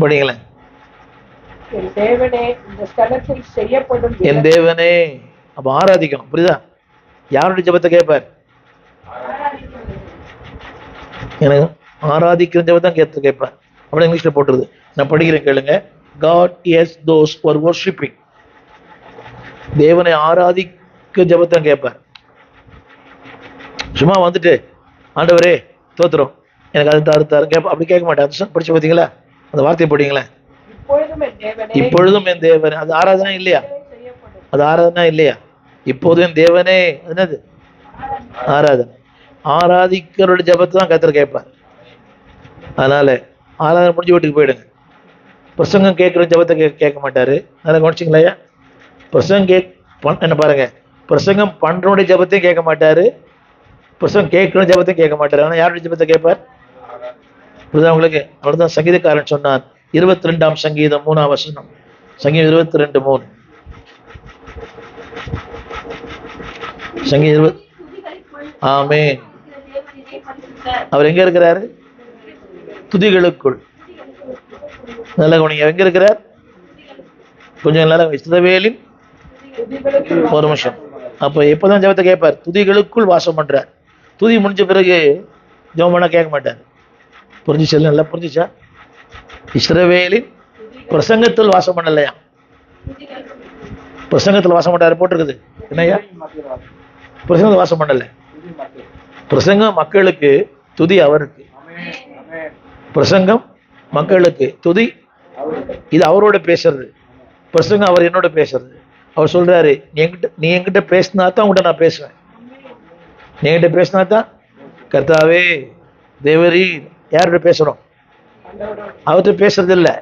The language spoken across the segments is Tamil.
படிங்களேன். என் தேவனே இந்த ஸ்தலத்தில் செய்யப்படும் என் தேவனே. அப்ப ஆராதிக்கணும். புரியுதா? யாருடைய ஜெபத்தை கேட்பார்? எனக்கு ஆராதிக்கிற ஜெபத்தை கேட்பார். அப்படி இங்கிலீஷ்ல போட்டுருது. நான் படிக்கிறேன் கேளுங்க. God yes those who are worshiping. தேவனை ஆராதிக்க ஜெபத்தை கேட்பார். சும்மா வந்துட்டு ஆண்டவரே தோத்துறோம் எனக்கு அது தாரு கேட்ப அப்படி கேட்க மாட்டேன். படிச்சு பார்த்தீங்களா அந்த வார்த்தையை படிங்களேன். இப்பொழுதும் என் தேவனே. அது ஆராதனை இல்லையா? அது ஆராதனை இல்லையா? இப்போதும் என் தேவனே. என்னது ஆராதனை? ஆராதிக்கிறோட ஜபத்தை தான் கர்த்தர் கேட்பார். அதனால ஆராதனை முடிஞ்சு வீட்டுக்கு போயிடுங்க. பிரசங்கம் கேட்குற ஜபத்தை கேட்க மாட்டாரு. அதெல்லாம் கவனிச்சிங்களா? பிரசங்கம் என்ன பாருங்க, பிரசங்கம் பண்றோடைய ஜபத்தையும் கேட்க மாட்டாரு, பிரசங்கம் கேட்கிற ஜபத்தையும் கேட்க மாட்டாரு. ஆனால் யாருடைய ஜபத்தை கேட்பார்? புரியுதா உங்களுக்கு? அவ்வளவுதான் சங்கீதக்காரன் சொன்னான். 22ஆம் சங்கீதம் 3ஆம் வசனம். சங்கீதம் 22:3. சங்கீதம் 20. ஆமென். அவர் எங்க இருக்கிறாரு? துதிகளுக்குள். நல்ல கவனிங்க. எங்க இருக்கிறார்? கொஞ்சம் நல்லா இஸ்ரவேலின். ஒரு நிமிஷம். அப்ப எப்பதான் ஜெபத்தை கேட்பார்? துதிகளுக்குள் வாசம் பண்றார். துதி முடிஞ்ச பிறகு ஜெபம் பண்ணா கேட்க மாட்டார். புரிஞ்சுச்சு? நல்லா புரிஞ்சுச்சா? இஸ்ரவேலின் பிரசங்கத்தில் வாசம் பண்ணலையா? பிரசங்கத்தில் வாசம் பண்ணாரு போட்டிருக்குது. என்னையா? பிரசங்கத்தில் வாசம் பண்ணல. பிரசங்கம் மக்களுக்கு, துதி அவருக்கு. பிரசங்கம் மக்களுக்கு, துதி இது அவரோட பேசுறது. பிரசங்கம் அவர் என்னோட பேசுறது. அவர் சொல்றாரு, நீ என்கிட்ட பேசினா தான் உங்கள்கிட்ட நான் பேசுவேன். நீ என்கிட்ட பேசினா தான். கர்த்தாவே தேவரி யார்கிட்ட பேசுறோம்? அவர்கிட்ட பேசுறது இல்லை.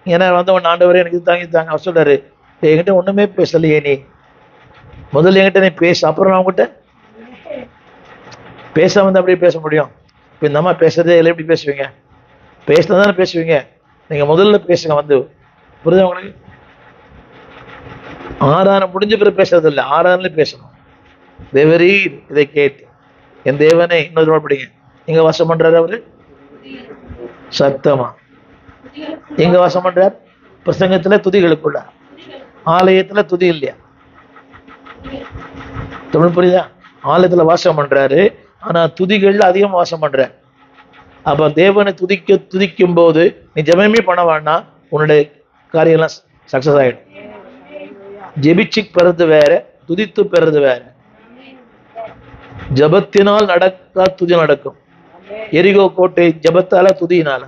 ஏன்னா வந்தவன் ஆண்டவரே எனக்கு தாங்க. அவர் சொல்றாரு, என்கிட்ட ஒண்ணுமே பேசலையே, நீ முதல்ல என்கிட்ட நீ பேச, அப்புறம் நான் உங்ககிட்ட பேசாம வந்து அப்படியே பேச முடியும்? இப்போ இந்த அம்மா பேசுறதே இல்லை, எப்படி பேசுவீங்க? பேசினா தானே பேசுவீங்க. நீங்க முதல்ல பேசுங்க வந்து. புரியுதா உங்களுக்கு? ஆராதனை முடிஞ்ச பிறகு பேசுறது இல்லை, ஆராதனை பேசணும். தேவரீ இதை கேட்டு என் தேவனை. இன்னொரு படிங்க. எங்க வாசம் பண்றாரு அவரு? சத்தமா. எங்க வாசம் பண்றார்? பிரசங்கத்துல துதிகளுக்குள்ள. ஆலயத்துல துதி இல்லையா? தமிழ் புரியுதா? ஆலயத்துல வாசம் பண்றாரு, ஆனா துதிகள்ல அதிகம் வாசம் பண்றார். அப்ப தேவனை துதிக்கும் போது நீ ஜெபமே பண்ண வேண்டாம், உன்னுடைய காரியம்லாம் சக்சஸ் ஆயிடும். ஜெபிச்சு பெறது வேற, துதித்து பெறது வேற. ஜபத்தினால் நடக்கா துதி நடக்கும். எரிகோ கோட்டை ஜபத்தால துதியினால.